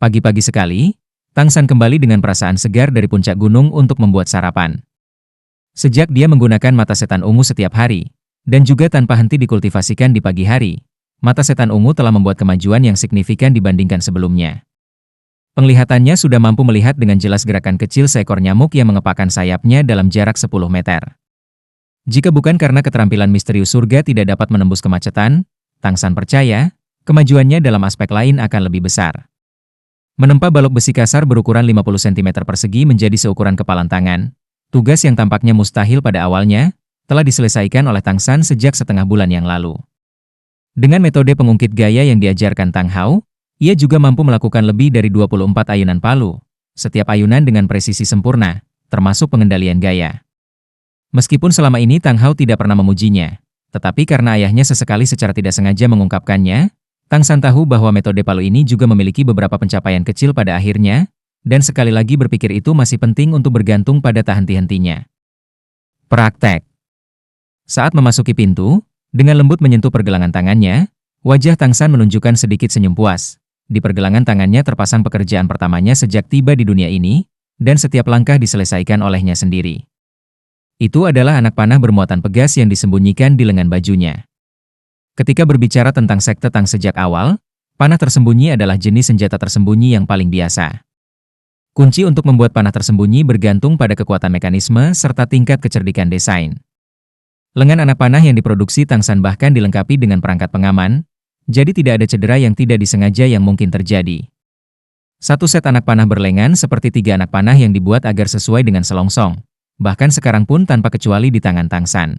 Pagi-pagi sekali, Tang San kembali dengan perasaan segar dari puncak gunung untuk membuat sarapan. Sejak dia menggunakan mata setan ungu setiap hari, dan juga tanpa henti dikultivasikan di pagi hari, mata setan ungu telah membuat kemajuan yang signifikan dibandingkan sebelumnya. Penglihatannya sudah mampu melihat dengan jelas gerakan kecil seekor nyamuk yang mengepakkan sayapnya dalam jarak 10 meter. Jika bukan karena keterampilan misterius surga tidak dapat menembus kemacetan, Tang San percaya, kemajuannya dalam aspek lain akan lebih besar. Menempa balok besi kasar berukuran 50 cm persegi menjadi seukuran kepalan tangan, tugas yang tampaknya mustahil pada awalnya, telah diselesaikan oleh Tang San sejak setengah bulan yang lalu. Dengan metode pengungkit gaya yang diajarkan Tang Hao, ia juga mampu melakukan lebih dari 24 ayunan palu, setiap ayunan dengan presisi sempurna, termasuk pengendalian gaya. Meskipun selama ini Tang Hao tidak pernah memujinya, tetapi karena ayahnya sesekali secara tidak sengaja mengungkapkannya, Tang San tahu bahwa metode palu ini juga memiliki beberapa pencapaian kecil pada akhirnya, dan sekali lagi berpikir itu masih penting untuk bergantung pada tak henti-hentinya. Praktek. Saat memasuki pintu, dengan lembut menyentuh pergelangan tangannya, wajah Tang San menunjukkan sedikit senyum puas. Di pergelangan tangannya terpasang pekerjaan pertamanya sejak tiba di dunia ini, dan setiap langkah diselesaikan olehnya sendiri. Itu adalah anak panah bermuatan pegas yang disembunyikan di lengan bajunya. Ketika berbicara tentang sekte Tang sejak awal, panah tersembunyi adalah jenis senjata tersembunyi yang paling biasa. Kunci untuk membuat panah tersembunyi bergantung pada kekuatan mekanisme serta tingkat kecerdikan desain. Lengan anak panah yang diproduksi Tang San bahkan dilengkapi dengan perangkat pengaman, jadi tidak ada cedera yang tidak disengaja yang mungkin terjadi. Satu set anak panah berlengan seperti 3 anak panah yang dibuat agar sesuai dengan selongsong, bahkan sekarang pun tanpa kecuali di tangan Tang San.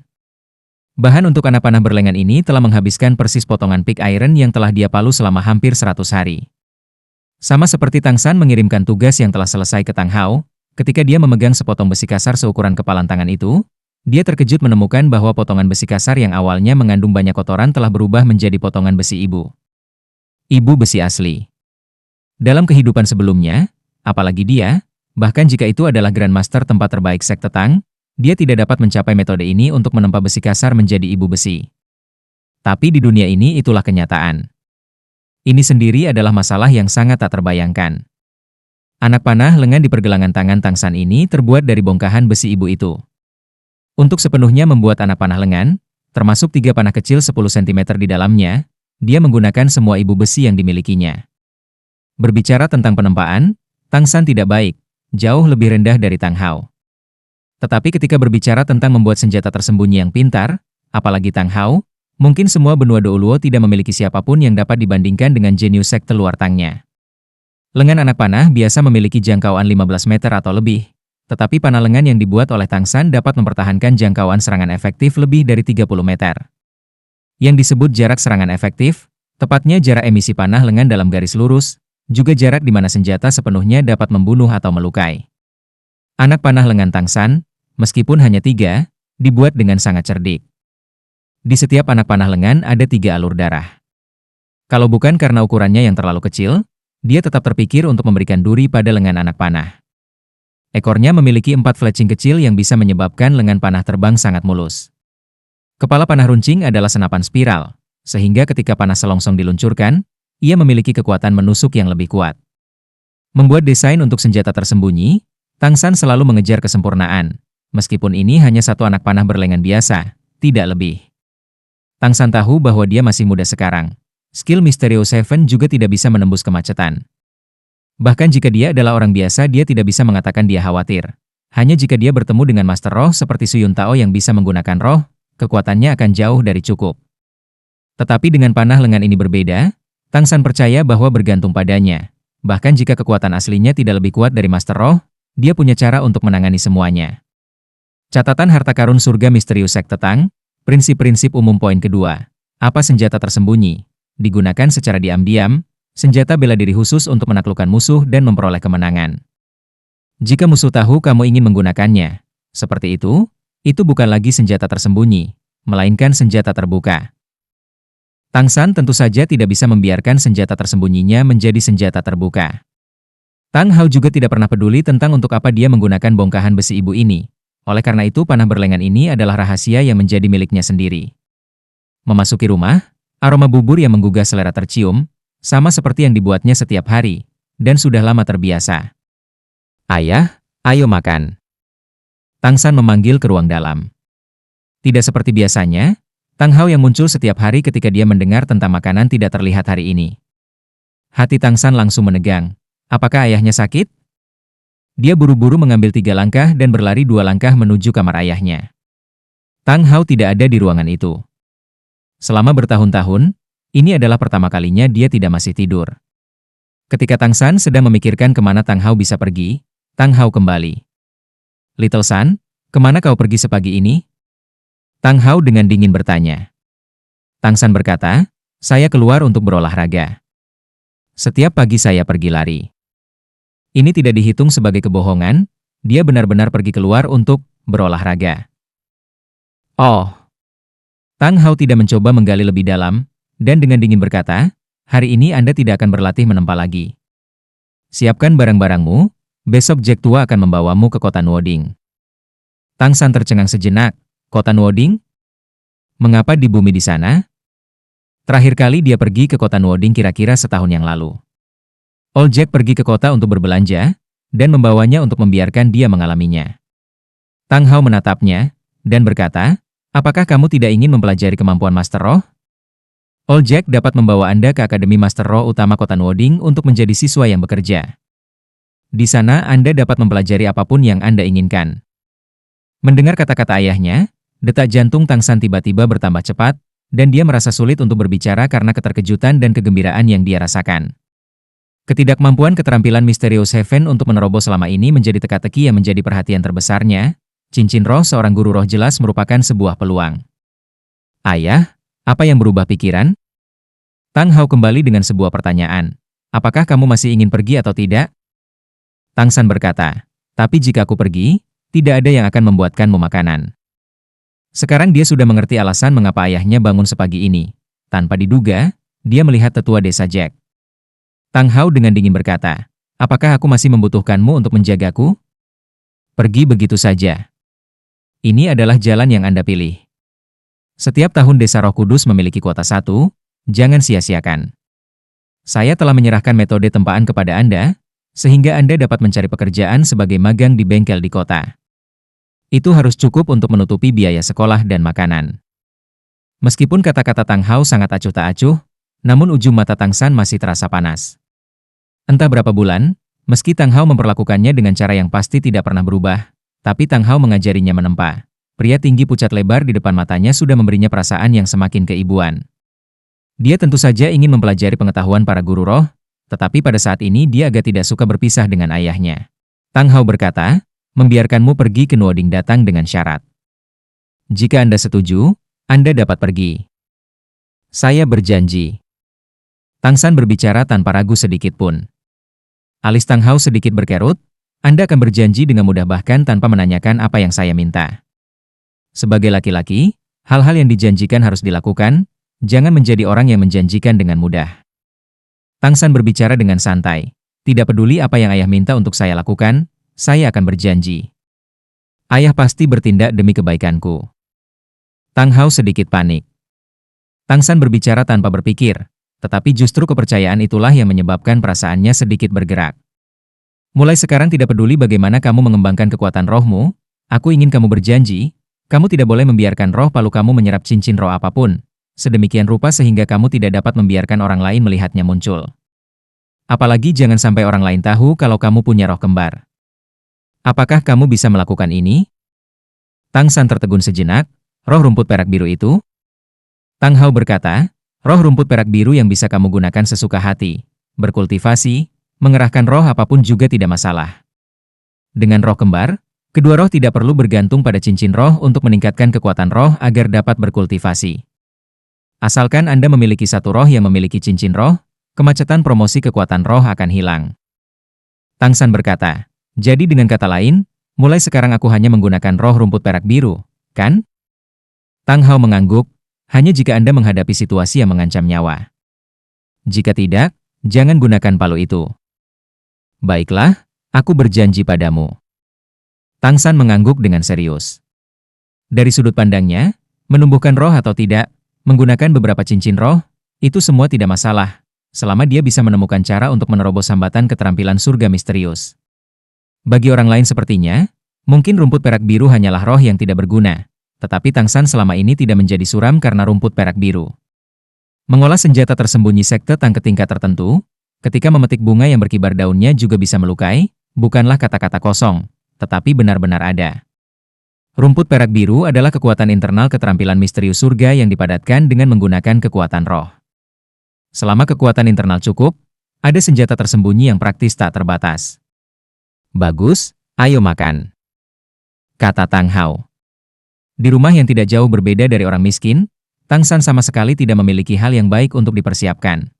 Bahan untuk anak panah berlengan ini telah menghabiskan persis potongan pig iron yang telah dia palu selama hampir 100 hari. Sama seperti Tang San mengirimkan tugas yang telah selesai ke Tang Hao, ketika dia memegang sepotong besi kasar seukuran kepalan tangan itu, dia terkejut menemukan bahwa potongan besi kasar yang awalnya mengandung banyak kotoran telah berubah menjadi potongan besi ibu. Ibu besi asli. Dalam kehidupan sebelumnya, apalagi dia, bahkan jika itu adalah Grandmaster tempat terbaik sekte Tang, dia tidak dapat mencapai metode ini untuk menempa besi kasar menjadi ibu besi. Tapi di dunia ini itulah kenyataan. Ini sendiri adalah masalah yang sangat tak terbayangkan. Anak panah lengan di pergelangan tangan Tang San ini terbuat dari bongkahan besi ibu itu. Untuk sepenuhnya membuat anak panah lengan, termasuk 3 panah kecil 10 cm di dalamnya, dia menggunakan semua ibu besi yang dimilikinya. Berbicara tentang penempaan, Tang San tidak baik, jauh lebih rendah dari Tang Hao. Tetapi ketika berbicara tentang membuat senjata tersembunyi yang pintar, apalagi Tang Hao, mungkin semua benua Douluo tidak memiliki siapapun yang dapat dibandingkan dengan jenius sekte luar Tangnya. Lengan anak panah biasa memiliki jangkauan 15 meter atau lebih, tetapi panah lengan yang dibuat oleh Tang San dapat mempertahankan jangkauan serangan efektif lebih dari 30 meter. Yang disebut jarak serangan efektif, tepatnya jarak emisi panah lengan dalam garis lurus, juga jarak di mana senjata sepenuhnya dapat membunuh atau melukai. Anak panah lengan Tang San, meskipun hanya 3, dibuat dengan sangat cerdik. Di setiap anak panah lengan ada 3 alur darah. Kalau bukan karena ukurannya yang terlalu kecil, dia tetap terpikir untuk memberikan duri pada lengan anak panah. Ekornya memiliki 4 fletching kecil yang bisa menyebabkan lengan panah terbang sangat mulus. Kepala panah runcing adalah senapan spiral, sehingga ketika panah selongsong diluncurkan, ia memiliki kekuatan menusuk yang lebih kuat. Membuat desain untuk senjata tersembunyi, Tang San selalu mengejar kesempurnaan. Meskipun ini hanya satu anak panah berlengan biasa, tidak lebih. Tang San tahu bahwa dia masih muda sekarang. Skill Mysterio 7 juga tidak bisa menembus kemacetan. Bahkan jika dia adalah orang biasa, dia tidak bisa mengatakan dia khawatir. Hanya jika dia bertemu dengan Master Roh seperti Su Yun Tao yang bisa menggunakan roh, kekuatannya akan jauh dari cukup. Tetapi dengan panah lengan ini berbeda, Tang San percaya bahwa bergantung padanya. Bahkan jika kekuatan aslinya tidak lebih kuat dari Master Roh, dia punya cara untuk menangani semuanya. Catatan harta karun surga misterius sekte Tang, prinsip-prinsip umum poin kedua. Apa senjata tersembunyi? Digunakan secara diam-diam, senjata bela diri khusus untuk menaklukkan musuh dan memperoleh kemenangan. Jika musuh tahu kamu ingin menggunakannya, seperti itu bukan lagi senjata tersembunyi, melainkan senjata terbuka. Tang San tentu saja tidak bisa membiarkan senjata tersembunyinya menjadi senjata terbuka. Tang Hao juga tidak pernah peduli tentang untuk apa dia menggunakan bongkahan besi ibu ini. Oleh karena itu panah berlengan ini adalah rahasia yang menjadi miliknya sendiri. Memasuki rumah, aroma bubur yang menggugah selera tercium, sama seperti yang dibuatnya setiap hari, dan sudah lama terbiasa. Ayah, ayo makan. Tang San memanggil ke ruang dalam. Tidak seperti biasanya, Tang Hao yang muncul setiap hari ketika dia mendengar tentang makanan tidak terlihat hari ini. Hati Tang San langsung menegang. Apakah ayahnya sakit? Dia buru-buru mengambil 3 langkah dan berlari 2 langkah menuju kamar ayahnya. Tang Hao tidak ada di ruangan itu. Selama bertahun-tahun, ini adalah pertama kalinya dia tidak masih tidur. Ketika Tang San sedang memikirkan kemana Tang Hao bisa pergi, Tang Hao kembali. Little San, kemana kau pergi sepagi ini? Tang Hao dengan dingin bertanya. Tang San berkata, saya keluar untuk berolahraga. Setiap pagi saya pergi lari. Ini tidak dihitung sebagai kebohongan, dia benar-benar pergi keluar untuk berolahraga. Oh. Tang Hao tidak mencoba menggali lebih dalam, dan dengan dingin berkata, hari ini Anda tidak akan berlatih menempa lagi. Siapkan barang-barangmu, besok Jack Tua akan membawamu ke kota Nuoding. Tang San tercengang sejenak, kota Nuoding? Mengapa di bumi di sana? Terakhir kali dia pergi ke kota Nuoding kira-kira setahun yang lalu. Old Jack pergi ke kota untuk berbelanja, dan membawanya untuk membiarkan dia mengalaminya. Tang Hao menatapnya, dan berkata, apakah kamu tidak ingin mempelajari kemampuan Master Roh? Old Jack dapat membawa Anda ke Akademi Master Roh utama kota Nuoding untuk menjadi siswa yang bekerja. Di sana Anda dapat mempelajari apapun yang Anda inginkan. Mendengar kata-kata ayahnya, detak jantung Tang San tiba-tiba bertambah cepat, dan dia merasa sulit untuk berbicara karena keterkejutan dan kegembiraan yang dia rasakan. Ketidakmampuan keterampilan misterius Heaven untuk menerobos selama ini menjadi teka-teki yang menjadi perhatian terbesarnya. Cincin roh seorang guru roh jelas merupakan sebuah peluang. Ayah, apa yang berubah pikiran? Tang Hao kembali dengan sebuah pertanyaan. Apakah kamu masih ingin pergi atau tidak? Tang San berkata, tapi jika aku pergi, tidak ada yang akan membuatkanmu makanan. Sekarang dia sudah mengerti alasan mengapa ayahnya bangun sepagi ini. Tanpa diduga, dia melihat tetua desa Jack. Tang Hao dengan dingin berkata, apakah aku masih membutuhkanmu untuk menjagaku? Pergi begitu saja. Ini adalah jalan yang Anda pilih. Setiap tahun Desa Roh Kudus memiliki kuota 1, jangan sia-siakan. Saya telah menyerahkan metode tempaan kepada Anda, sehingga Anda dapat mencari pekerjaan sebagai magang di bengkel di kota. Itu harus cukup untuk menutupi biaya sekolah dan makanan. Meskipun kata-kata Tang Hao sangat acuh tak acuh, namun ujung mata Tang San masih terasa panas. Entah berapa bulan, meski Tang Hao memperlakukannya dengan cara yang pasti tidak pernah berubah, tapi Tang Hao mengajarinya menempa. Pria tinggi pucat lebar di depan matanya sudah memberinya perasaan yang semakin keibuan. Dia tentu saja ingin mempelajari pengetahuan para guru roh, tetapi pada saat ini dia agak tidak suka berpisah dengan ayahnya. Tang Hao berkata, membiarkanmu pergi ke Nuoding datang dengan syarat. Jika Anda setuju, Anda dapat pergi. Saya berjanji. Tang San berbicara tanpa ragu sedikit pun. Alis Tang Hao sedikit berkerut, Anda akan berjanji dengan mudah bahkan tanpa menanyakan apa yang saya minta. Sebagai laki-laki, hal-hal yang dijanjikan harus dilakukan, jangan menjadi orang yang menjanjikan dengan mudah. Tang San berbicara dengan santai. Tidak peduli apa yang ayah minta untuk saya lakukan, saya akan berjanji. Ayah pasti bertindak demi kebaikanku. Tang Hao sedikit panik. Tang San berbicara tanpa berpikir, tetapi justru kepercayaan itulah yang menyebabkan perasaannya sedikit bergerak. Mulai sekarang tidak peduli bagaimana kamu mengembangkan kekuatan rohmu, aku ingin kamu berjanji, kamu tidak boleh membiarkan roh palu kamu menyerap cincin roh apapun, sedemikian rupa sehingga kamu tidak dapat membiarkan orang lain melihatnya muncul. Apalagi jangan sampai orang lain tahu kalau kamu punya roh kembar. Apakah kamu bisa melakukan ini? Tang San tertegun sejenak, roh rumput perak biru itu? Tang Hao berkata, roh rumput perak biru yang bisa kamu gunakan sesuka hati, berkultivasi, mengerahkan roh apapun juga tidak masalah. Dengan roh kembar, kedua roh tidak perlu bergantung pada cincin roh untuk meningkatkan kekuatan roh agar dapat berkultivasi. Asalkan Anda memiliki satu roh yang memiliki cincin roh, kemacetan promosi kekuatan roh akan hilang. Tang San berkata, jadi dengan kata lain, mulai sekarang aku hanya menggunakan roh rumput perak biru, kan? Tang Hao mengangguk, hanya jika Anda menghadapi situasi yang mengancam nyawa. Jika tidak, jangan gunakan palu itu. Baiklah, aku berjanji padamu. Tang San mengangguk dengan serius. Dari sudut pandangnya, menumbuhkan roh atau tidak, menggunakan beberapa cincin roh, itu semua tidak masalah, selama dia bisa menemukan cara untuk menerobos hambatan keterampilan surga misterius. Bagi orang lain sepertinya, mungkin rumput perak biru hanyalah roh yang tidak berguna, tetapi Tang San selama ini tidak menjadi suram karena rumput perak biru. Mengolah senjata tersembunyi sekte Tang ke tingkat tertentu, ketika memetik bunga yang berkibar daunnya juga bisa melukai, bukanlah kata-kata kosong, tetapi benar-benar ada. Rumput perak biru adalah kekuatan internal keterampilan misterius surga yang dipadatkan dengan menggunakan kekuatan roh. Selama kekuatan internal cukup, ada senjata tersembunyi yang praktis tak terbatas. Bagus, ayo makan, kata Tang Hao. Di rumah yang tidak jauh berbeda dari orang miskin, Tang San sama sekali tidak memiliki hal yang baik untuk dipersiapkan.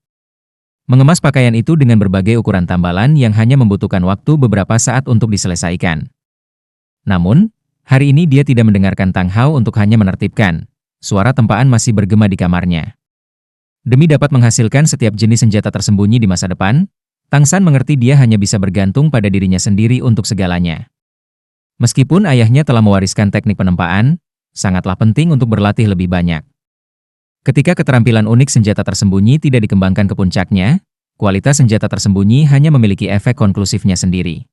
Mengemas pakaian itu dengan berbagai ukuran tambalan yang hanya membutuhkan waktu beberapa saat untuk diselesaikan. Namun, hari ini dia tidak mendengarkan Tang Hao untuk hanya menertibkan. Suara tempaan masih bergema di kamarnya. Demi dapat menghasilkan setiap jenis senjata tersembunyi di masa depan, Tang San mengerti dia hanya bisa bergantung pada dirinya sendiri untuk segalanya. Meskipun ayahnya telah mewariskan teknik penempaan, sangatlah penting untuk berlatih lebih banyak. Ketika keterampilan unik senjata tersembunyi tidak dikembangkan ke puncaknya, kualitas senjata tersembunyi hanya memiliki efek konklusifnya sendiri.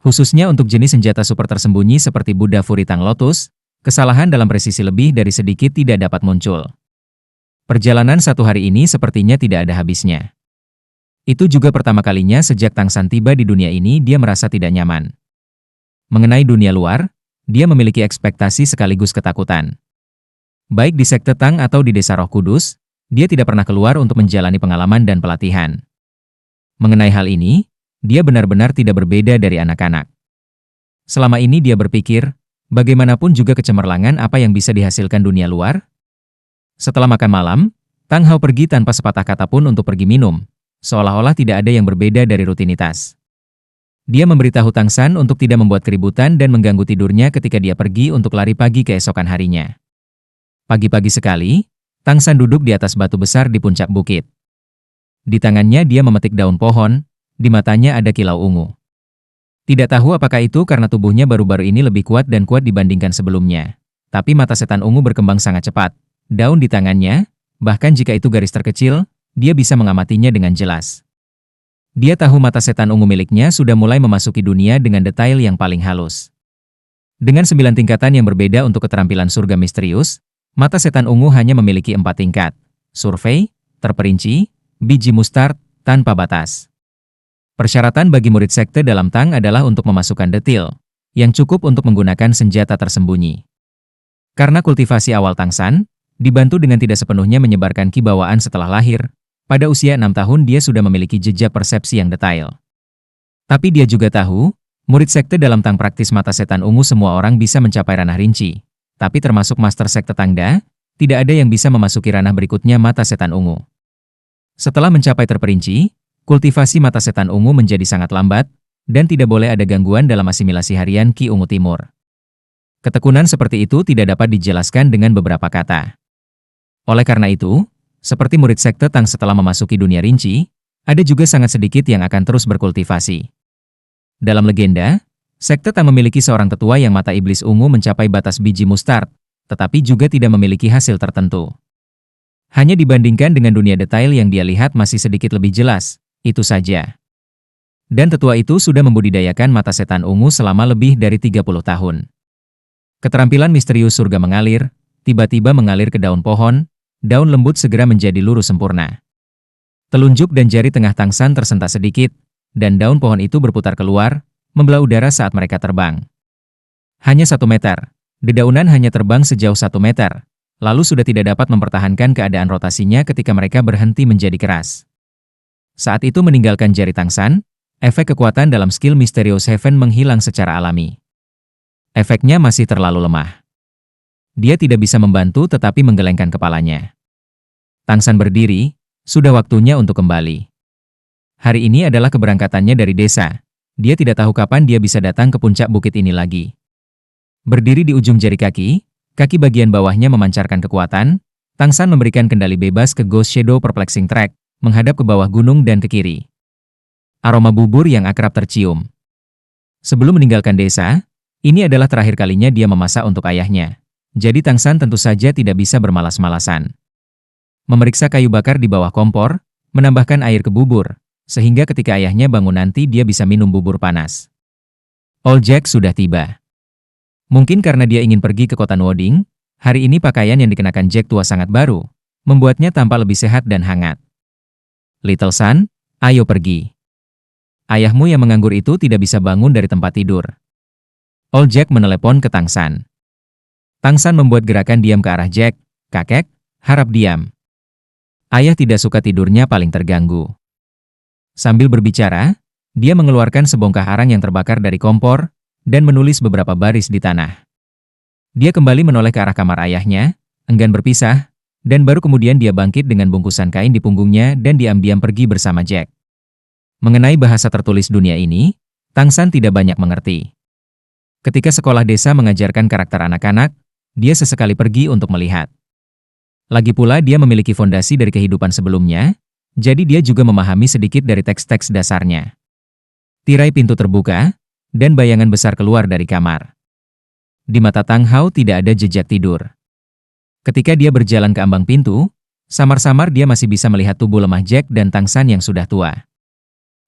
Khususnya untuk jenis senjata super tersembunyi seperti Buddha Fury Tang Lotus, kesalahan dalam presisi lebih dari sedikit tidak dapat muncul. Perjalanan satu hari ini sepertinya tidak ada habisnya. Itu juga pertama kalinya sejak Tang San tiba di dunia ini dia merasa tidak nyaman. Mengenai dunia luar, dia memiliki ekspektasi sekaligus ketakutan. Baik di sekte Tang atau di Desa Roh Kudus, dia tidak pernah keluar untuk menjalani pengalaman dan pelatihan. Mengenai hal ini, dia benar-benar tidak berbeda dari anak-anak. Selama ini dia berpikir, bagaimanapun juga kecemerlangan apa yang bisa dihasilkan dunia luar. Setelah makan malam, Tang Hao pergi tanpa sepatah kata pun untuk pergi minum, seolah-olah tidak ada yang berbeda dari rutinitas. Dia memberitahu Tang San untuk tidak membuat keributan dan mengganggu tidurnya ketika dia pergi untuk lari pagi keesokan harinya. Pagi-pagi sekali, Tang San duduk di atas batu besar di puncak bukit. Di tangannya dia memetik daun pohon, di matanya ada kilau ungu. Tidak tahu apakah itu karena tubuhnya baru-baru ini lebih kuat dan kuat dibandingkan sebelumnya. Tapi mata setan ungu berkembang sangat cepat. Daun di tangannya, bahkan jika itu garis terkecil, dia bisa mengamatinya dengan jelas. Dia tahu mata setan ungu miliknya sudah mulai memasuki dunia dengan detail yang paling halus. Dengan 9 tingkatan yang berbeda untuk keterampilan surga misterius, mata setan ungu hanya memiliki 4 tingkat: survei, terperinci, biji mustard, tanpa batas. Persyaratan bagi murid sekte dalam Tang adalah untuk memasukkan detil, yang cukup untuk menggunakan senjata tersembunyi. Karena kultivasi awal Tang San, dibantu dengan tidak sepenuhnya menyebarkan ki bawaan setelah lahir, pada usia 6 tahun dia sudah memiliki jejak persepsi yang detail. Tapi dia juga tahu, murid sekte dalam Tang praktis mata setan ungu semua orang bisa mencapai ranah rinci, tapi termasuk master sekte Tangda, tidak ada yang bisa memasuki ranah berikutnya mata setan ungu. Setelah mencapai terperinci, kultivasi mata setan ungu menjadi sangat lambat, dan tidak boleh ada gangguan dalam asimilasi harian ki ungu timur. Ketekunan seperti itu tidak dapat dijelaskan dengan beberapa kata. Oleh karena itu, seperti murid sekte Tang setelah memasuki dunia rinci, ada juga sangat sedikit yang akan terus berkultivasi. Dalam legenda, sekte Tang memiliki seorang tetua yang mata iblis ungu mencapai batas biji mustard, tetapi juga tidak memiliki hasil tertentu. Hanya dibandingkan dengan dunia detail yang dia lihat masih sedikit lebih jelas, itu saja. Dan tetua itu sudah membudidayakan mata setan ungu selama lebih dari 30 tahun. Keterampilan misterius surga mengalir, tiba-tiba mengalir ke daun pohon, daun lembut segera menjadi lurus sempurna. Telunjuk dan jari tengah Tang San tersentak sedikit, dan daun pohon itu berputar keluar, membelah udara saat mereka terbang. Hanya 1 meter, dedaunan hanya terbang sejauh 1 meter, lalu sudah tidak dapat mempertahankan keadaan rotasinya ketika mereka berhenti menjadi keras. Saat itu meninggalkan jari Tang San, efek kekuatan dalam skill Mysterious Heaven menghilang secara alami. Efeknya masih terlalu lemah. Dia tidak bisa membantu tetapi menggelengkan kepalanya. Tang San berdiri, sudah waktunya untuk kembali. Hari ini adalah keberangkatannya dari desa. Dia tidak tahu kapan dia bisa datang ke puncak bukit ini lagi. Berdiri di ujung jari kaki bagian bawahnya memancarkan kekuatan, Tang San memberikan kendali bebas ke Ghost Shadow Perplexing Track, menghadap ke bawah gunung dan ke kiri. Aroma bubur yang akrab tercium. Sebelum meninggalkan desa, ini adalah terakhir kalinya dia memasak untuk ayahnya. Jadi Tang San tentu saja tidak bisa bermalas-malasan. Memeriksa kayu bakar di bawah kompor, menambahkan air ke bubur, sehingga ketika ayahnya bangun nanti dia bisa minum bubur panas. Old Jack sudah tiba. Mungkin karena dia ingin pergi ke kota Nwoding, hari ini pakaian yang dikenakan Jack tua sangat baru, membuatnya tampak lebih sehat dan hangat. Little Son, ayo pergi. Ayahmu yang menganggur itu tidak bisa bangun dari tempat tidur. Old Jack menelepon ke Tang San. Tang San membuat gerakan diam ke arah Jack. Kakek, harap diam. Ayah tidak suka tidurnya paling terganggu. Sambil berbicara, dia mengeluarkan sebongkah arang yang terbakar dari kompor dan menulis beberapa baris di tanah. Dia kembali menoleh ke arah kamar ayahnya, enggan berpisah, dan baru kemudian dia bangkit dengan bungkusan kain di punggungnya dan diam-diam pergi bersama Jack. Mengenai bahasa tertulis dunia ini, Tang San tidak banyak mengerti. Ketika sekolah desa mengajarkan karakter anak-anak, dia sesekali pergi untuk melihat. Lagi pula dia memiliki fondasi dari kehidupan sebelumnya, jadi dia juga memahami sedikit dari teks-teks dasarnya. Tirai pintu terbuka, dan bayangan besar keluar dari kamar. Di mata Tang Hao tidak ada jejak tidur. Ketika dia berjalan ke ambang pintu, samar-samar dia masih bisa melihat tubuh lemah Jack dan Tang San yang sudah tua.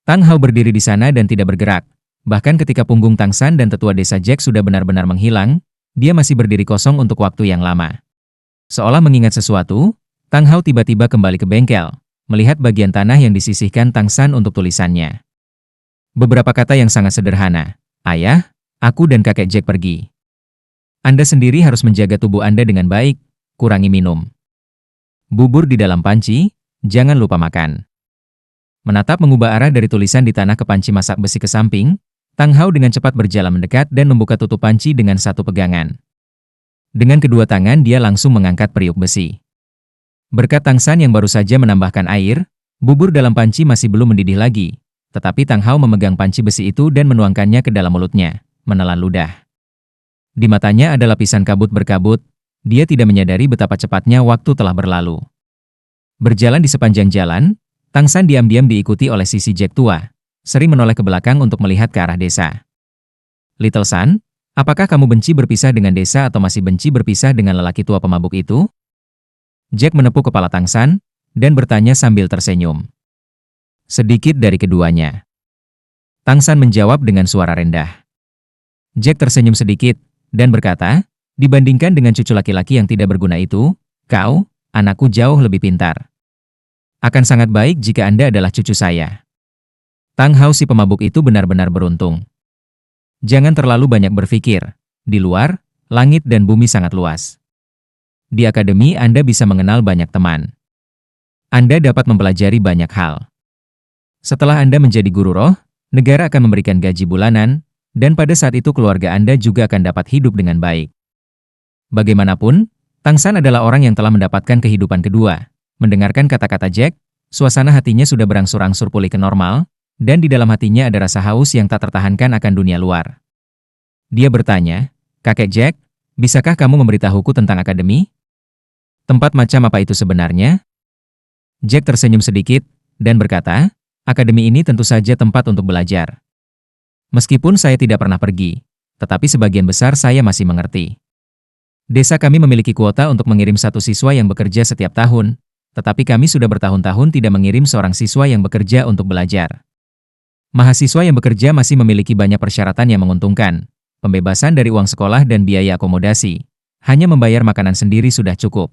Tang Hao berdiri di sana dan tidak bergerak. Bahkan ketika punggung Tang San dan tetua desa Jack sudah benar-benar menghilang, dia masih berdiri kosong untuk waktu yang lama. Seolah mengingat sesuatu, Tang Hao tiba-tiba kembali ke bengkel, melihat bagian tanah yang disisihkan Tang San untuk tulisannya. Beberapa kata yang sangat sederhana. Ayah, aku dan kakek Jack pergi. Anda sendiri harus menjaga tubuh Anda dengan baik, kurangi minum. Bubur di dalam panci, jangan lupa makan. Menatap mengubah arah dari tulisan di tanah ke panci masak besi ke samping, Tang Hao dengan cepat berjalan mendekat dan membuka tutup panci dengan satu pegangan. Dengan kedua tangan dia langsung mengangkat periuk besi. Berkat Tang San yang baru saja menambahkan air, bubur dalam panci masih belum mendidih lagi, tetapi Tang Hao memegang panci besi itu dan menuangkannya ke dalam mulutnya, menelan ludah. Di matanya ada lapisan kabut berkabut, dia tidak menyadari betapa cepatnya waktu telah berlalu. Berjalan di sepanjang jalan, Tang San diam-diam diikuti oleh sisi Jack tua, sering menoleh ke belakang untuk melihat ke arah desa. Little Son, apakah kamu benci berpisah dengan desa atau masih benci berpisah dengan lelaki tua pemabuk itu? Jack menepuk kepala Tang San, dan bertanya sambil tersenyum. Sedikit dari keduanya. Tang San menjawab dengan suara rendah. Jack tersenyum sedikit, dan berkata, dibandingkan dengan cucu laki-laki yang tidak berguna itu, kau, anakku jauh lebih pintar. Akan sangat baik jika Anda adalah cucu saya. Tang Hao si pemabuk itu benar-benar beruntung. Jangan terlalu banyak berpikir. Di luar, langit dan bumi sangat luas. Di akademi Anda bisa mengenal banyak teman. Anda dapat mempelajari banyak hal. Setelah Anda menjadi guru roh, negara akan memberikan gaji bulanan, dan pada saat itu keluarga Anda juga akan dapat hidup dengan baik. Bagaimanapun, Tang San adalah orang yang telah mendapatkan kehidupan kedua. Mendengarkan kata-kata Jack, suasana hatinya sudah berangsur-angsur pulih ke normal, dan di dalam hatinya ada rasa haus yang tak tertahankan akan dunia luar. Dia bertanya, Kakek Jack, bisakah kamu memberitahuku tentang akademi? Tempat macam apa itu sebenarnya? Jack tersenyum sedikit, dan berkata, akademi ini tentu saja tempat untuk belajar. Meskipun saya tidak pernah pergi, tetapi sebagian besar saya masih mengerti. Desa kami memiliki kuota untuk mengirim satu siswa yang bekerja setiap tahun, tetapi kami sudah bertahun-tahun tidak mengirim seorang siswa yang bekerja untuk belajar. Mahasiswa yang bekerja masih memiliki banyak persyaratan yang menguntungkan, pembebasan dari uang sekolah dan biaya akomodasi. Hanya membayar makanan sendiri sudah cukup.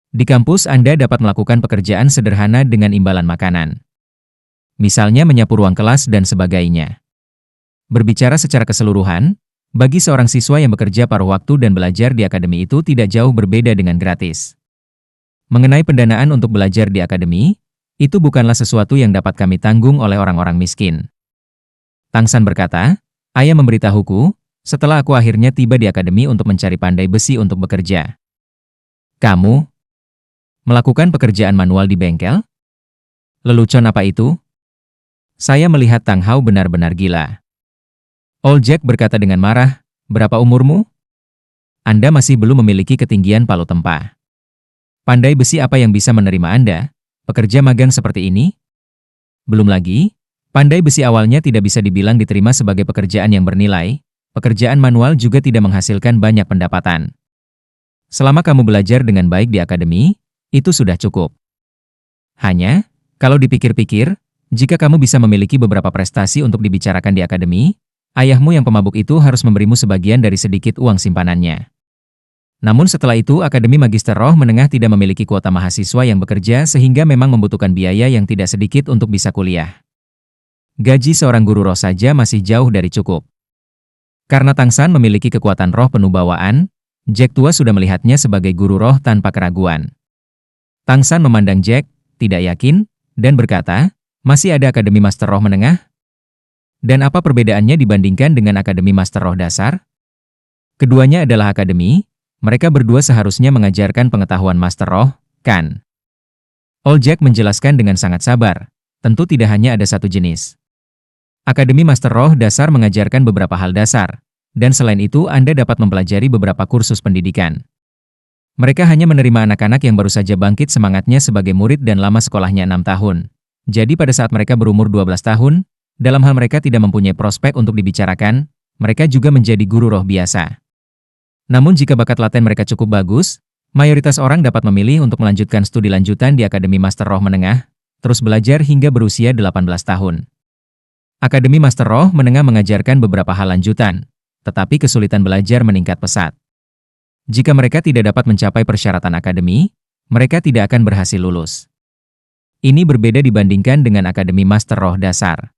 Di kampus Anda dapat melakukan pekerjaan sederhana dengan imbalan makanan. Misalnya menyapu ruang kelas dan sebagainya. Berbicara secara keseluruhan, bagi seorang siswa yang bekerja paruh waktu dan belajar di akademi itu tidak jauh berbeda dengan gratis. Mengenai pendanaan untuk belajar di akademi, itu bukanlah sesuatu yang dapat kami tanggung oleh orang-orang miskin. Tang San berkata, ayah memberitahuku, setelah aku akhirnya tiba di akademi untuk mencari pandai besi untuk bekerja. Kamu melakukan pekerjaan manual di bengkel? Lelucon apa itu? Saya melihat Tang Hao benar-benar gila. Old Jack berkata dengan marah, berapa umurmu? Anda masih belum memiliki ketinggian palu tempa. Pandai besi apa yang bisa menerima Anda? Pekerja magang seperti ini? Belum lagi, pandai besi awalnya tidak bisa dibilang diterima sebagai pekerjaan yang bernilai, pekerjaan manual juga tidak menghasilkan banyak pendapatan. Selama kamu belajar dengan baik di akademi, itu sudah cukup. Hanya, Kalau dipikir-pikir, jika kamu bisa memiliki beberapa prestasi untuk dibicarakan di akademi, ayahmu yang pemabuk itu harus memberimu sebagian dari sedikit uang simpanannya. Namun setelah itu Akademi Magister Roh Menengah tidak memiliki kuota mahasiswa yang bekerja sehingga memang membutuhkan biaya yang tidak sedikit untuk bisa kuliah. Gaji seorang guru roh saja masih jauh dari cukup. Karena Tang San memiliki kekuatan roh penuh bawaan, Jack tua sudah melihatnya sebagai guru roh tanpa keraguan. Tang San memandang Jack, tidak yakin, dan berkata, "Masih ada Akademi Master Roh Menengah? Dan apa perbedaannya dibandingkan dengan Akademi Master Roh Dasar?" Keduanya adalah akademi. Mereka berdua seharusnya mengajarkan pengetahuan Master Roh, kan? Old Jack menjelaskan dengan sangat sabar. Tentu tidak hanya ada satu jenis. Akademi Master Roh Dasar mengajarkan beberapa hal dasar, dan selain itu Anda dapat mempelajari beberapa kursus pendidikan. Mereka hanya menerima anak-anak yang baru saja bangkit semangatnya sebagai murid dan lama sekolahnya 6 tahun. Jadi pada saat mereka berumur 12 tahun, dalam hal mereka tidak mempunyai prospek untuk dibicarakan, mereka juga menjadi guru roh biasa. Namun jika bakat laten mereka cukup bagus, mayoritas orang dapat memilih untuk melanjutkan studi lanjutan di Akademi Master Roh Menengah, terus belajar hingga berusia 18 tahun. Akademi Master Roh Menengah mengajarkan beberapa hal lanjutan, tetapi kesulitan belajar meningkat pesat. Jika mereka tidak dapat mencapai persyaratan akademi, mereka tidak akan berhasil lulus. Ini berbeda dibandingkan dengan Akademi Master Roh Dasar.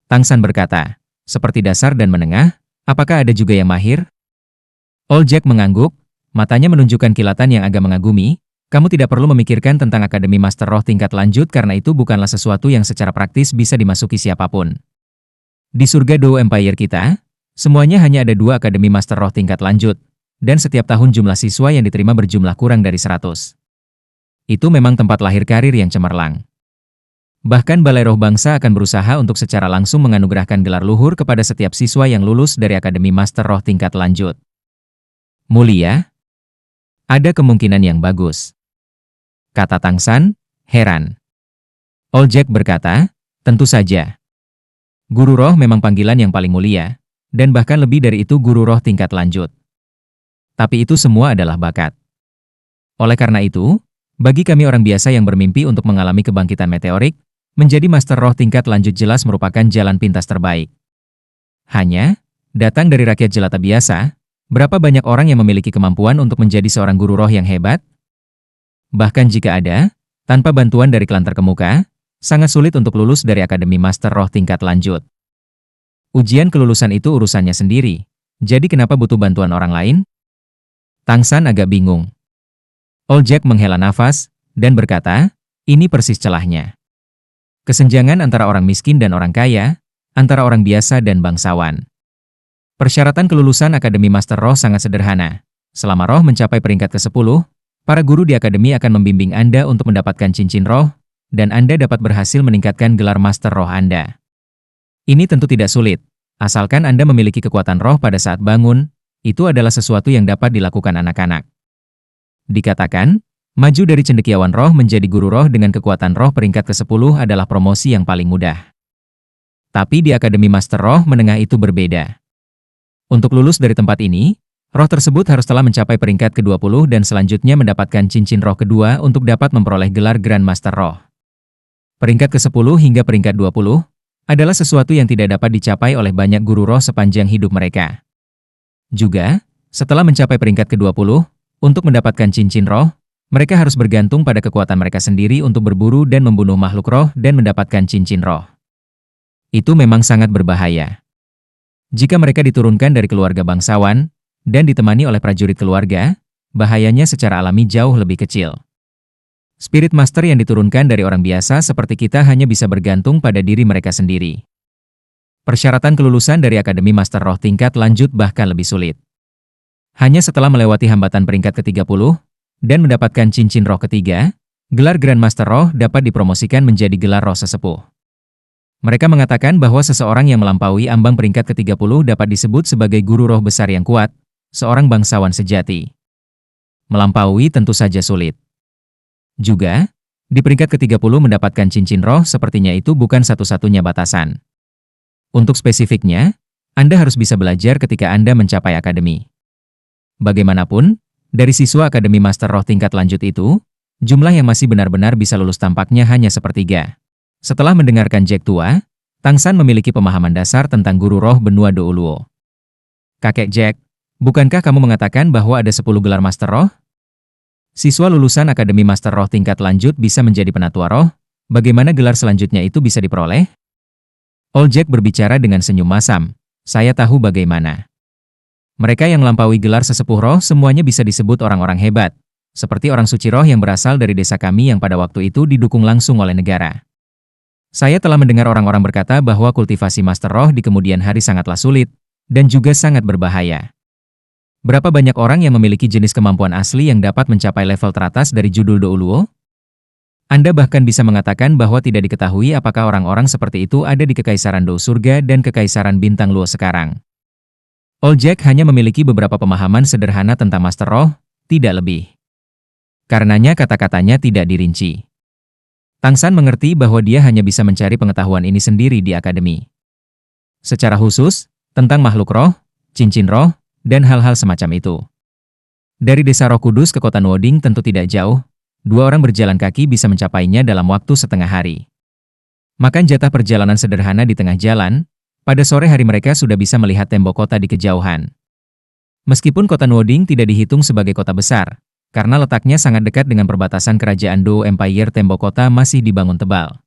Tang San berkata, "Seperti dasar dan menengah, apakah ada juga yang mahir?" Old Jack mengangguk, matanya menunjukkan kilatan yang agak mengagumi. "Kamu tidak perlu memikirkan tentang Akademi Master Roh tingkat lanjut karena itu bukanlah sesuatu yang secara praktis bisa dimasuki siapapun. Di surga Do Empire kita, semuanya hanya ada 2 Akademi Master Roh tingkat lanjut, dan setiap tahun jumlah siswa yang diterima berjumlah kurang dari 100. Itu memang tempat lahir karir yang cemerlang. Bahkan Balai Roh Bangsa akan berusaha untuk secara langsung menganugerahkan gelar luhur kepada setiap siswa yang lulus dari Akademi Master Roh tingkat lanjut." "Mulia? Ada kemungkinan yang bagus," kata Tang San, heran. Old Jack berkata, "Tentu saja. Guru roh memang panggilan yang paling mulia, dan bahkan lebih dari itu guru roh tingkat lanjut. Tapi itu semua adalah bakat. Oleh karena itu, bagi kami orang biasa yang bermimpi untuk mengalami kebangkitan meteorik, menjadi Master Roh tingkat lanjut jelas merupakan jalan pintas terbaik. Hanya, datang dari rakyat jelata biasa, berapa banyak orang yang memiliki kemampuan untuk menjadi seorang guru roh yang hebat? Bahkan jika ada, tanpa bantuan dari klan terkemuka, sangat sulit untuk lulus dari Akademi Master Roh tingkat lanjut. Ujian kelulusan itu urusannya sendiri, jadi kenapa butuh bantuan orang lain?" Tang San agak bingung. Old Jack menghela nafas, dan berkata, "Ini persis celahnya. Kesenjangan antara orang miskin dan orang kaya, antara orang biasa dan bangsawan. Persyaratan kelulusan Akademi Master Roh sangat sederhana. Selama roh mencapai peringkat ke-10, para guru di akademi akan membimbing Anda untuk mendapatkan cincin roh, dan Anda dapat berhasil meningkatkan gelar Master Roh Anda. Ini tentu tidak sulit, asalkan Anda memiliki kekuatan roh pada saat bangun, itu adalah sesuatu yang dapat dilakukan anak-anak. Dikatakan, maju dari cendekiawan roh menjadi guru roh dengan kekuatan roh peringkat ke-10 adalah promosi yang paling mudah. Tapi di Akademi Master Roh Menengah itu berbeda. Untuk lulus dari tempat ini, roh tersebut harus telah mencapai peringkat ke-20 dan selanjutnya mendapatkan cincin roh kedua untuk dapat memperoleh gelar Grand Master Roh. Peringkat ke-10 hingga peringkat 20 adalah sesuatu yang tidak dapat dicapai oleh banyak guru roh sepanjang hidup mereka. Juga, setelah mencapai peringkat ke-20, untuk mendapatkan cincin roh, mereka harus bergantung pada kekuatan mereka sendiri untuk berburu dan membunuh makhluk roh dan mendapatkan cincin roh. Itu memang sangat berbahaya. Jika mereka diturunkan dari keluarga bangsawan, dan ditemani oleh prajurit keluarga, bahayanya secara alami jauh lebih kecil. Spirit Master yang diturunkan dari orang biasa seperti kita hanya bisa bergantung pada diri mereka sendiri. Persyaratan kelulusan dari Akademi Master Roh tingkat lanjut bahkan lebih sulit. Hanya setelah melewati hambatan peringkat ke-30, dan mendapatkan cincin roh ketiga, gelar Grand Master Roh dapat dipromosikan menjadi gelar roh sesepuh. Mereka mengatakan bahwa seseorang yang melampaui ambang peringkat ke-30 dapat disebut sebagai guru roh besar yang kuat, seorang bangsawan sejati. Melampaui tentu saja sulit. Juga, di peringkat ke-30 mendapatkan cincin roh sepertinya itu bukan satu-satunya batasan. Untuk spesifiknya, Anda harus bisa belajar ketika Anda mencapai akademi. Bagaimanapun, dari siswa Akademi Master Roh tingkat lanjut itu, Jumlah yang masih benar-benar bisa lulus tampaknya hanya sepertiga. Setelah mendengarkan Jack tua, Tang San memiliki pemahaman dasar tentang guru roh benua Douluo. Kakek Jack, bukankah kamu mengatakan bahwa ada 10 gelar Master Roh? Siswa lulusan Akademi Master Roh tingkat lanjut bisa menjadi penatua roh, bagaimana gelar selanjutnya itu bisa diperoleh? Old Jack berbicara dengan senyum masam. Saya tahu bagaimana. Mereka yang melampaui gelar sesepuh roh semuanya bisa disebut orang-orang hebat. Seperti orang suci roh yang berasal dari desa kami yang pada waktu itu didukung langsung oleh negara. Saya telah mendengar orang-orang berkata bahwa kultivasi Master Roh di kemudian hari sangatlah sulit, dan juga sangat berbahaya. Berapa banyak orang yang memiliki jenis kemampuan asli yang dapat mencapai level teratas dari judul Douluo? Anda bahkan bisa mengatakan bahwa tidak diketahui apakah orang-orang seperti itu ada di Kekaisaran Dou Surga dan Kekaisaran Bintang Luo sekarang. Old Jack hanya memiliki beberapa pemahaman sederhana tentang Master Roh, tidak lebih. Karenanya kata-katanya tidak dirinci. Tang San mengerti bahwa dia hanya bisa mencari pengetahuan ini sendiri di akademi. Secara khusus, tentang makhluk roh, cincin roh, dan hal-hal semacam itu. Dari Desa Roh Kudus ke kota Nuoding tentu tidak jauh. 2 orang berjalan kaki bisa mencapainya dalam waktu setengah hari. Makan jatah perjalanan sederhana di tengah jalan, pada sore hari mereka sudah bisa melihat tembok kota di kejauhan. Meskipun kota Nuoding tidak dihitung sebagai kota besar, karena letaknya sangat dekat dengan perbatasan kerajaan Dou Empire, tembok kota masih dibangun tebal.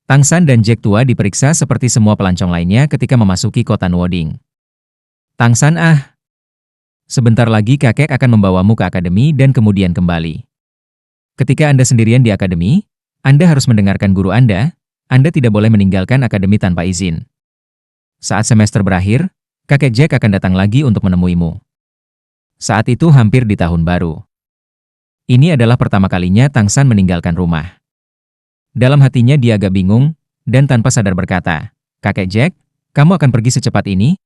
Tang San dan Jack tua diperiksa seperti semua pelancong lainnya ketika memasuki kota Nuoding. Tang San sebentar lagi kakek akan membawamu ke akademi dan kemudian kembali. Ketika Anda sendirian di akademi, Anda harus mendengarkan guru Anda tidak boleh meninggalkan akademi tanpa izin. Saat semester berakhir, kakek Jack akan datang lagi untuk menemuimu. Saat itu hampir di tahun baru. Ini adalah pertama kalinya Tang San meninggalkan rumah. Dalam hatinya dia agak bingung, dan tanpa sadar berkata, "Kakek Jack, kamu akan pergi secepat ini?"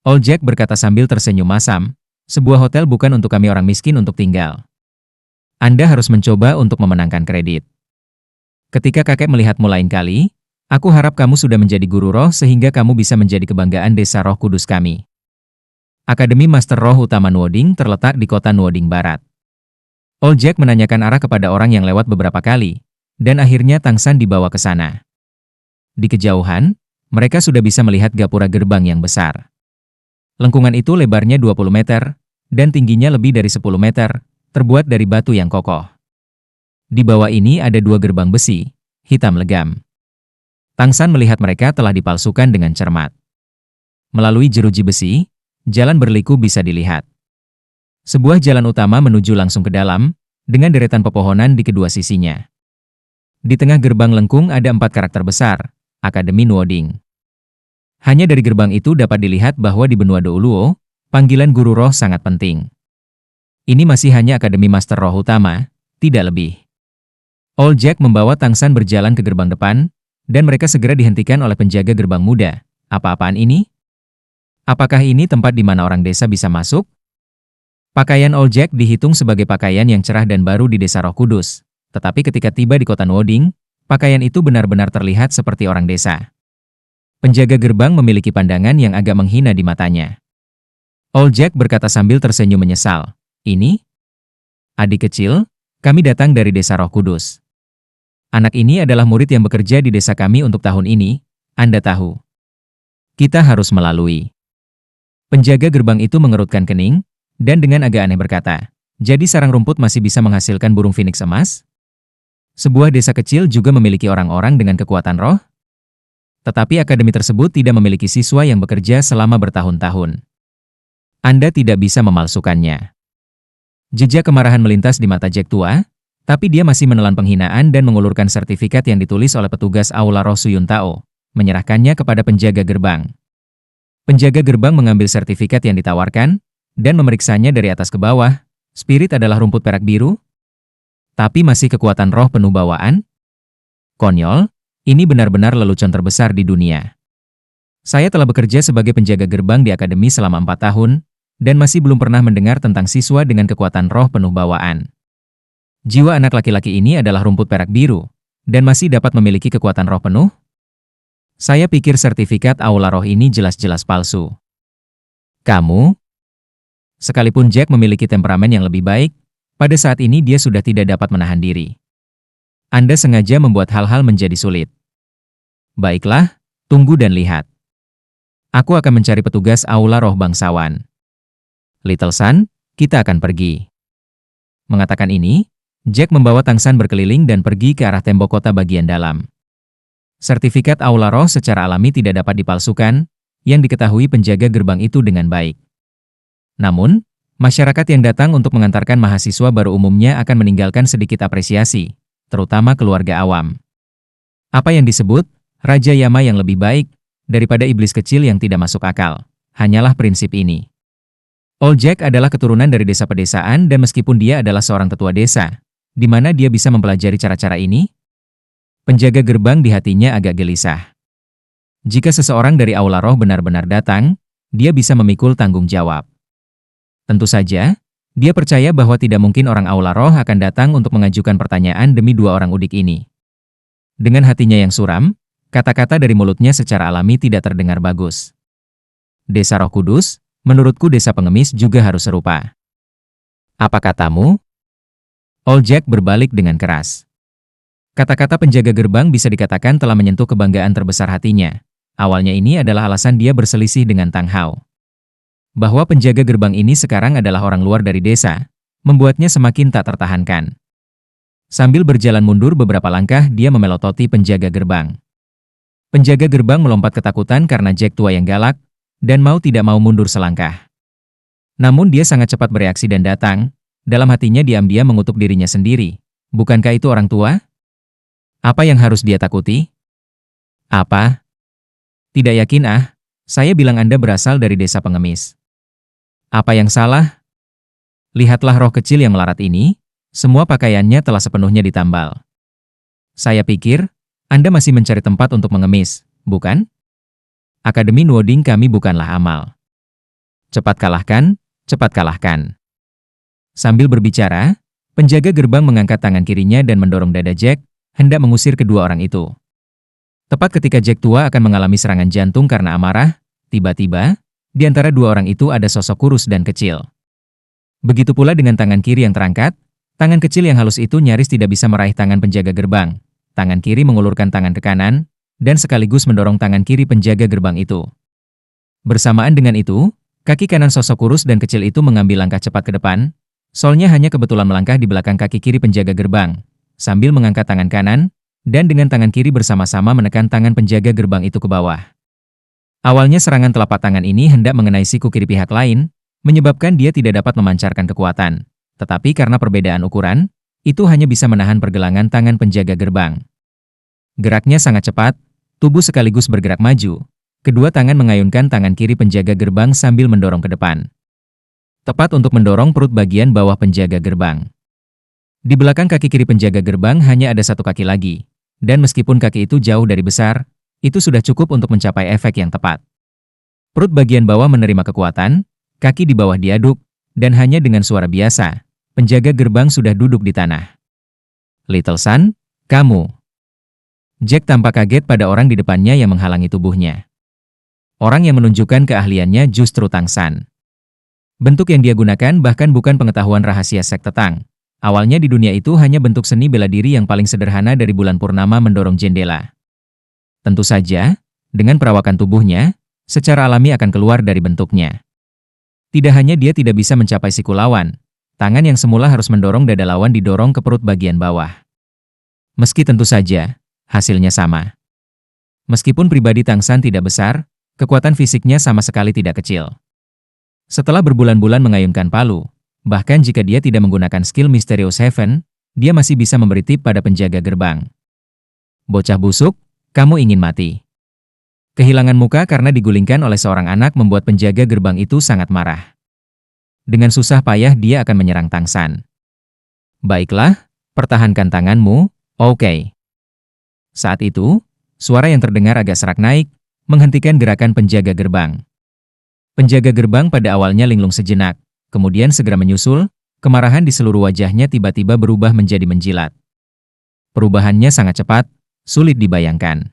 Old Jack berkata sambil tersenyum masam, "Sebuah hotel bukan untuk kami orang miskin untuk tinggal. Anda harus mencoba untuk memenangkan kredit. Ketika kakek melihatmu lain kali, aku harap kamu sudah menjadi guru roh sehingga kamu bisa menjadi kebanggaan Desa Roh Kudus kami." Akademi Master Roh Utama Nuoding terletak di kota Nuoding Barat. Old Jack menanyakan arah kepada orang yang lewat beberapa kali, dan akhirnya Tang San dibawa ke sana. Di kejauhan, mereka sudah bisa melihat gapura gerbang yang besar. Lengkungan itu lebarnya 20 meter, dan tingginya lebih dari 10 meter, terbuat dari batu yang kokoh. Di bawah ini ada 2 gerbang besi, hitam legam. Tang San melihat mereka telah dipalsukan dengan cermat. Melalui jeruji besi, jalan berliku bisa dilihat. Sebuah jalan utama menuju langsung ke dalam, dengan deretan pepohonan di kedua sisinya. Di tengah gerbang lengkung ada 4 karakter besar, Akademi Nuoding. Hanya dari gerbang itu dapat dilihat bahwa di benua Douluo, panggilan guru roh sangat penting. Ini masih hanya Akademi Master Roh Utama, tidak lebih. Old Jack membawa Tang San berjalan ke gerbang depan, dan mereka segera dihentikan oleh penjaga gerbang muda. Apa-apaan ini? Apakah ini tempat di mana orang desa bisa masuk? Pakaian Old Jack dihitung sebagai pakaian yang cerah dan baru di Desa Roh Kudus, tetapi ketika tiba di kota Nuoding, pakaian itu benar-benar terlihat seperti orang desa. Penjaga gerbang memiliki pandangan yang agak menghina di matanya. Old Jack berkata sambil tersenyum menyesal. "Ini? Adik kecil, kami datang dari Desa Roh Kudus. Anak ini adalah murid yang bekerja di desa kami untuk tahun ini, Anda tahu. Kita harus melalui." Penjaga gerbang itu mengerutkan kening, dan dengan agak aneh berkata, "Jadi sarang rumput masih bisa menghasilkan burung phoenix emas? Sebuah desa kecil juga memiliki orang-orang dengan kekuatan roh? Tetapi akademi tersebut tidak memiliki siswa yang bekerja selama bertahun-tahun. Anda tidak bisa memalsukannya." Jejak kemarahan melintas di mata Jack tua, tapi dia masih menelan penghinaan dan mengulurkan sertifikat yang ditulis oleh petugas Aula Roh Suyun Tao, menyerahkannya kepada penjaga gerbang. Penjaga gerbang mengambil sertifikat yang ditawarkan, dan memeriksanya dari atas ke bawah. Spirit adalah rumput perak biru? Tapi masih kekuatan roh penuh bawaan? Konyol, ini benar-benar lelucon terbesar di dunia. Saya telah bekerja sebagai penjaga gerbang di akademi selama 4 tahun, dan masih belum pernah mendengar tentang siswa dengan kekuatan roh penuh bawaan. Jiwa anak laki-laki ini adalah rumput perak biru, dan masih dapat memiliki kekuatan roh penuh? Saya pikir sertifikat Aula Roh ini jelas-jelas palsu. Kamu? Sekalipun Jack memiliki temperamen yang lebih baik, Pada saat ini dia sudah tidak dapat menahan diri. Anda sengaja membuat hal-hal menjadi sulit. Baiklah, tunggu dan lihat. Aku akan mencari petugas Aula Roh Bangsawan. Little Sun, kita akan pergi. Mengatakan ini, Jack membawa Tangsan berkeliling dan pergi ke arah tembok kota bagian dalam. Sertifikat Aula Roh secara alami tidak dapat dipalsukan, yang diketahui penjaga gerbang itu dengan baik. Namun, masyarakat yang datang untuk mengantarkan mahasiswa baru umumnya akan meninggalkan sedikit apresiasi, terutama keluarga awam. Apa yang disebut Raja Yama yang lebih baik daripada iblis kecil yang tidak masuk akal, hanyalah prinsip ini. Old Jack adalah keturunan dari desa pedesaan dan meskipun dia adalah seorang tetua desa, di mana dia bisa mempelajari cara-cara ini? Penjaga gerbang di hatinya agak gelisah. Jika seseorang dari Aula Roh benar-benar datang, dia bisa memikul tanggung jawab. Tentu saja, dia percaya bahwa tidak mungkin orang Aula Roh akan datang untuk mengajukan pertanyaan demi dua orang udik ini. Dengan hatinya yang suram, kata-kata dari mulutnya secara alami tidak terdengar bagus. Desa Roh Kudus, menurutku desa pengemis juga harus serupa. Apa katamu? Old Jack berbalik dengan keras. Kata-kata penjaga gerbang bisa dikatakan telah menyentuh kebanggaan terbesar hatinya. Awalnya ini adalah alasan dia berselisih dengan Tang Hao. Bahwa penjaga gerbang ini sekarang adalah orang luar dari desa, membuatnya semakin tak tertahankan. Sambil berjalan mundur beberapa langkah, dia memelototi penjaga gerbang. Penjaga gerbang melompat ketakutan karena Jack tua yang galak, dan mau tidak mau mundur selangkah. Namun dia sangat cepat bereaksi dan datang, dalam hatinya diam-diam mengutuk dirinya sendiri. Bukankah itu orang tua? Apa yang harus dia takuti? Apa? Tidak yakin saya bilang Anda berasal dari desa pengemis. Apa yang salah? Lihatlah roh kecil yang melarat ini, semua pakaiannya telah sepenuhnya ditambal. Saya pikir, Anda masih mencari tempat untuk mengemis, bukan? Akademi Nuoding kami bukanlah amal. Cepat kalahkan, cepat kalahkan. Sambil berbicara, penjaga gerbang mengangkat tangan kirinya dan mendorong dada Jack, hendak mengusir kedua orang itu. Tepat ketika Jack tua akan mengalami serangan jantung karena amarah, tiba-tiba, di antara dua orang itu ada sosok kurus dan kecil. Begitu pula dengan tangan kiri yang terangkat, tangan kecil yang halus itu nyaris tidak bisa meraih tangan penjaga gerbang. Tangan kiri mengulurkan tangan ke kanan, dan sekaligus mendorong tangan kiri penjaga gerbang itu. Bersamaan dengan itu, kaki kanan sosok kurus dan kecil itu mengambil langkah cepat ke depan, Solnya hanya kebetulan melangkah di belakang kaki kiri penjaga gerbang, sambil mengangkat tangan kanan, dan dengan tangan kiri bersama-sama menekan tangan penjaga gerbang itu ke bawah. Awalnya serangan telapak tangan ini hendak mengenai siku kiri pihak lain, menyebabkan dia tidak dapat memancarkan kekuatan. Tetapi karena perbedaan ukuran, itu hanya bisa menahan pergelangan tangan penjaga gerbang. Geraknya sangat cepat, tubuh sekaligus bergerak maju. Kedua tangan mengayunkan tangan kiri penjaga gerbang sambil mendorong ke depan. Tepat untuk mendorong perut bagian bawah penjaga gerbang. Di belakang kaki kiri penjaga gerbang hanya ada satu kaki lagi. Dan meskipun kaki itu jauh dari besar, itu sudah cukup untuk mencapai efek yang tepat. Perut bagian bawah menerima kekuatan, kaki di bawah diaduk, dan hanya dengan suara biasa, penjaga gerbang sudah duduk di tanah. Little Sun, kamu. Jack tampak kaget pada orang di depannya yang menghalangi tubuhnya. Orang yang menunjukkan keahliannya justru Tangsan. Bentuk yang dia gunakan bahkan bukan pengetahuan rahasia sekte Tang. Awalnya di dunia itu hanya bentuk seni bela diri yang paling sederhana dari bulan purnama mendorong jendela. Tentu saja, dengan perawakan tubuhnya, secara alami akan keluar dari bentuknya. Tidak hanya dia tidak bisa mencapai siku lawan, tangan yang semula harus mendorong dada lawan didorong ke perut bagian bawah. Meski tentu saja, hasilnya sama. Meskipun pribadi Tangsan tidak besar, kekuatan fisiknya sama sekali tidak kecil. Setelah berbulan-bulan mengayunkan palu, bahkan jika dia tidak menggunakan skill Mysterious Heaven, dia masih bisa memberi tip pada penjaga gerbang. Bocah busuk, kamu ingin mati. Kehilangan muka karena digulingkan oleh seorang anak membuat penjaga gerbang itu sangat marah. Dengan susah payah dia akan menyerang Tangsan. Baiklah, pertahankan tanganmu, oke. Saat itu, suara yang terdengar agak serak naik, menghentikan gerakan penjaga gerbang. Penjaga gerbang pada awalnya linglung sejenak, kemudian segera menyusul, kemarahan di seluruh wajahnya tiba-tiba berubah menjadi menjilat. Perubahannya sangat cepat, sulit dibayangkan.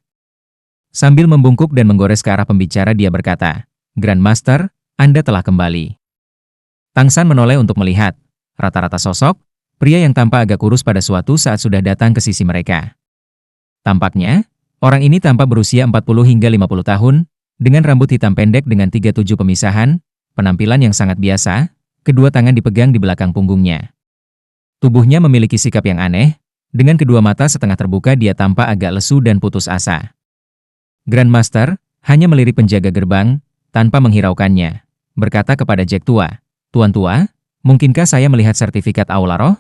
Sambil membungkuk dan menggores ke arah pembicara dia berkata, Grandmaster, Anda telah kembali. Tangsan menoleh untuk melihat. Rata-rata sosok, Pria yang tampak agak kurus pada suatu saat sudah datang ke sisi mereka. Tampaknya, orang ini tampak berusia 40 hingga 50 tahun, dengan rambut hitam pendek dengan 37 pemisahan, penampilan yang sangat biasa, kedua tangan dipegang di belakang punggungnya. Tubuhnya memiliki sikap yang aneh, dengan kedua mata setengah terbuka dia tampak agak lesu dan putus asa. Grandmaster hanya melirik penjaga gerbang, tanpa menghiraukannya, berkata kepada Jack tua, "Tuan tua, mungkinkah saya melihat sertifikat Aula Roh?"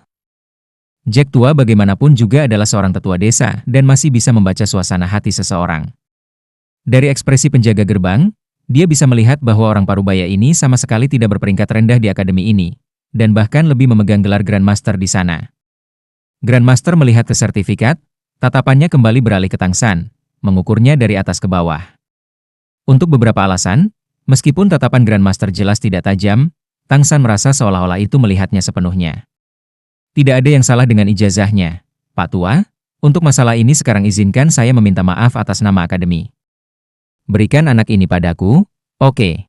Jack tua bagaimanapun juga adalah seorang tetua desa dan masih bisa membaca suasana hati seseorang. Dari ekspresi penjaga gerbang, dia bisa melihat bahwa orang parubaya ini sama sekali tidak berperingkat rendah di akademi ini, dan bahkan lebih memegang gelar Grandmaster di sana. Grandmaster melihat ke sertifikat, tatapannya kembali beralih ke Tang San, mengukurnya dari atas ke bawah. Untuk beberapa alasan, meskipun tatapan Grandmaster jelas tidak tajam, Tang San merasa seolah-olah itu melihatnya sepenuhnya. Tidak ada yang salah dengan ijazahnya, Pak Tua. Untuk masalah ini sekarang izinkan saya meminta maaf atas nama akademi. Berikan anak ini padaku, oke.